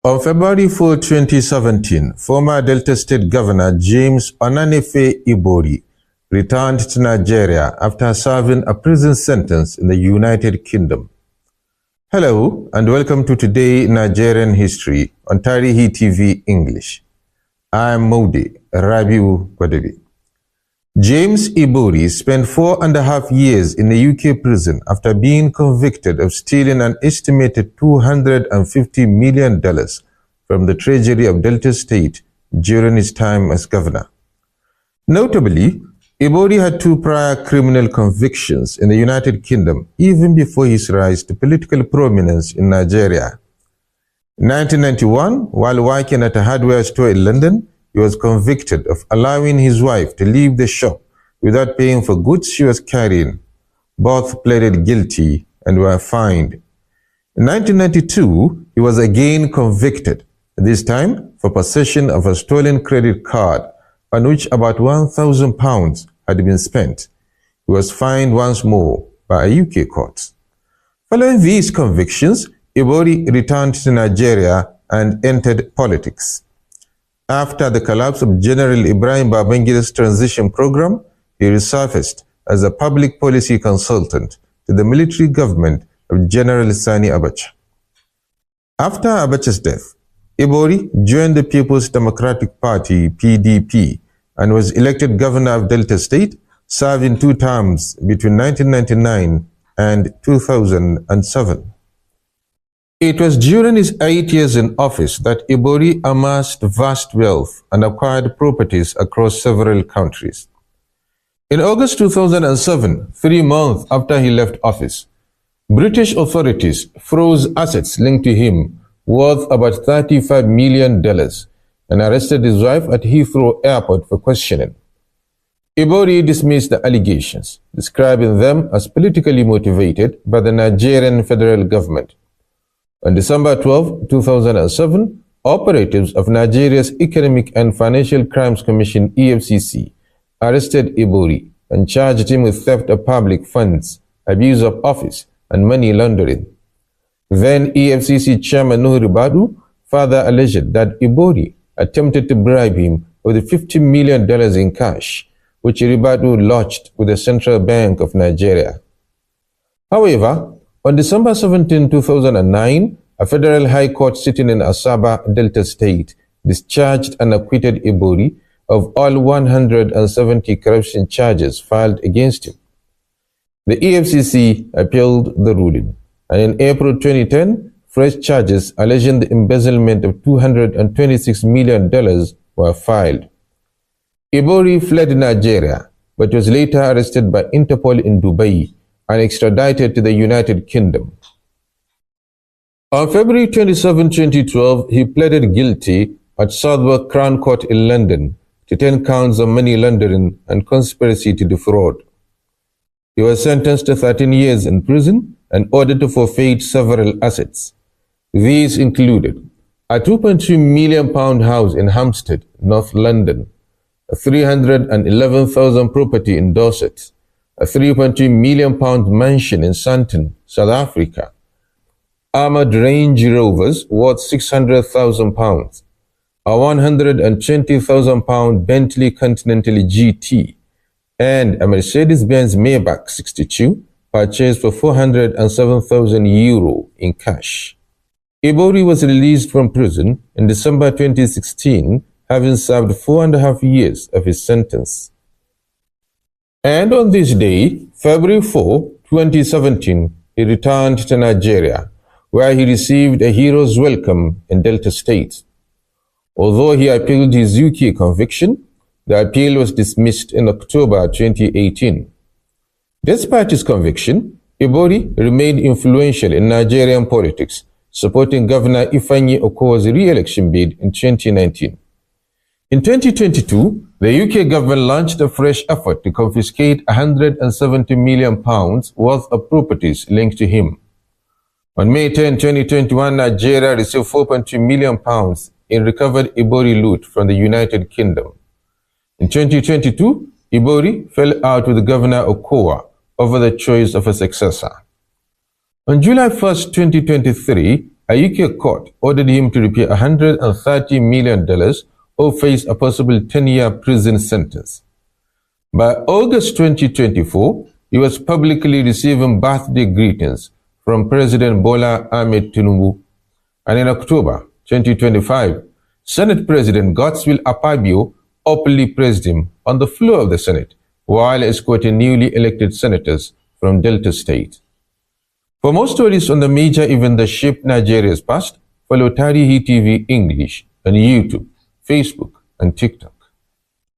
On February 4, 2017, former Delta State Governor James Onanefe Ibori returned to Nigeria after serving a prison sentence in the United Kingdom. Hello and welcome to Today Nigerian History on Tarihi TV English. I am Modi Rabiu Gwadabi. James Ibori spent 4.5 years in a UK prison after being convicted of stealing an estimated $250 million from the treasury of Delta State during his time as governor. Notably, Ibori had 2 prior criminal convictions in the United Kingdom even before his rise to political prominence in Nigeria. In 1991, while working at a hardware store in London, he was convicted of allowing his wife to leave the shop without paying for goods she was carrying. Both pleaded guilty and were fined. In 1992, he was again convicted, this time for possession of a stolen credit card on which about £1,000 had been spent. He was fined once more by a UK court. Following these convictions, Ibori returned to Nigeria and entered politics. After the collapse of General Ibrahim Babangida's transition program, he resurfaced as a public policy consultant to the military government of General Sani Abacha. After Abacha's death, Ibori joined the People's Democratic Party (PDP) and was elected governor of Delta State, serving 2 terms between 1999 and 2007. It was during his 8 years in office that Ibori amassed vast wealth and acquired properties across several countries. In August 2007, 3 months after he left office, British authorities froze assets linked to him worth about $35 million and arrested his wife at Heathrow Airport for questioning. Ibori dismissed the allegations, describing them as politically motivated by the Nigerian federal government. On December 12, 2007, operatives of Nigeria's Economic and Financial Crimes Commission (EFCC) arrested Ibori and charged him with theft of public funds, abuse of office, and money laundering. Then EFCC Chairman Nuhu Ribadu further alleged that Ibori attempted to bribe him with $50 million in cash, which Ribadu lodged with the Central Bank of Nigeria. However, on December 17, 2009, a federal high court sitting in Asaba, Delta State, discharged and acquitted Ibori of all 170 corruption charges filed against him. The EFCC appealed the ruling, and in April 2010, fresh charges alleging the embezzlement of $226 million were filed. Ibori fled Nigeria, but was later arrested by Interpol in Dubai and extradited to the United Kingdom. On February 27, 2012, he pleaded guilty at Southwark Crown Court in London to 10 counts of money laundering and conspiracy to defraud. He was sentenced to 13 years in prison and ordered to forfeit several assets. These included a £2.2 million house in Hampstead, North London, a £311,000 property in Dorset, a £3.2 million mansion in Sandton, South Africa, armored Range Rovers worth £600,000, a £120,000 Bentley Continental GT, and a Mercedes-Benz Maybach 62 purchased for €407,000 in cash. Ibori was released from prison in December 2016, having served 4.5 years of his sentence. And on this day, February 4, 2017, he returned to Nigeria, where he received a hero's welcome in Delta State. Although he appealed his UK conviction, the appeal was dismissed in October 2018. Despite his conviction, Ibori remained influential in Nigerian politics, supporting Governor Ifeanyi Okowa's re-election bid in 2019. In 2022, the UK government launched a fresh effort to confiscate £170 million worth of properties linked to him. On May 10, 2021, Nigeria received £4.2 million in recovered Ibori loot from the United Kingdom. In 2022, Ibori fell out with Governor Okowa over the choice of a successor. On July 1, 2023, a UK court ordered him to repay $130 million or face a possible 10-year prison sentence. By August 2024, he was publicly receiving birthday greetings from President Bola Ahmed Tinubu. And in October 2025, Senate President Godswill Akpabio openly praised him on the floor of the Senate while escorting newly elected senators from Delta State. For more stories on the major event that shaped Nigeria's past, follow Tarihi TV English on YouTube, Facebook, and TikTok.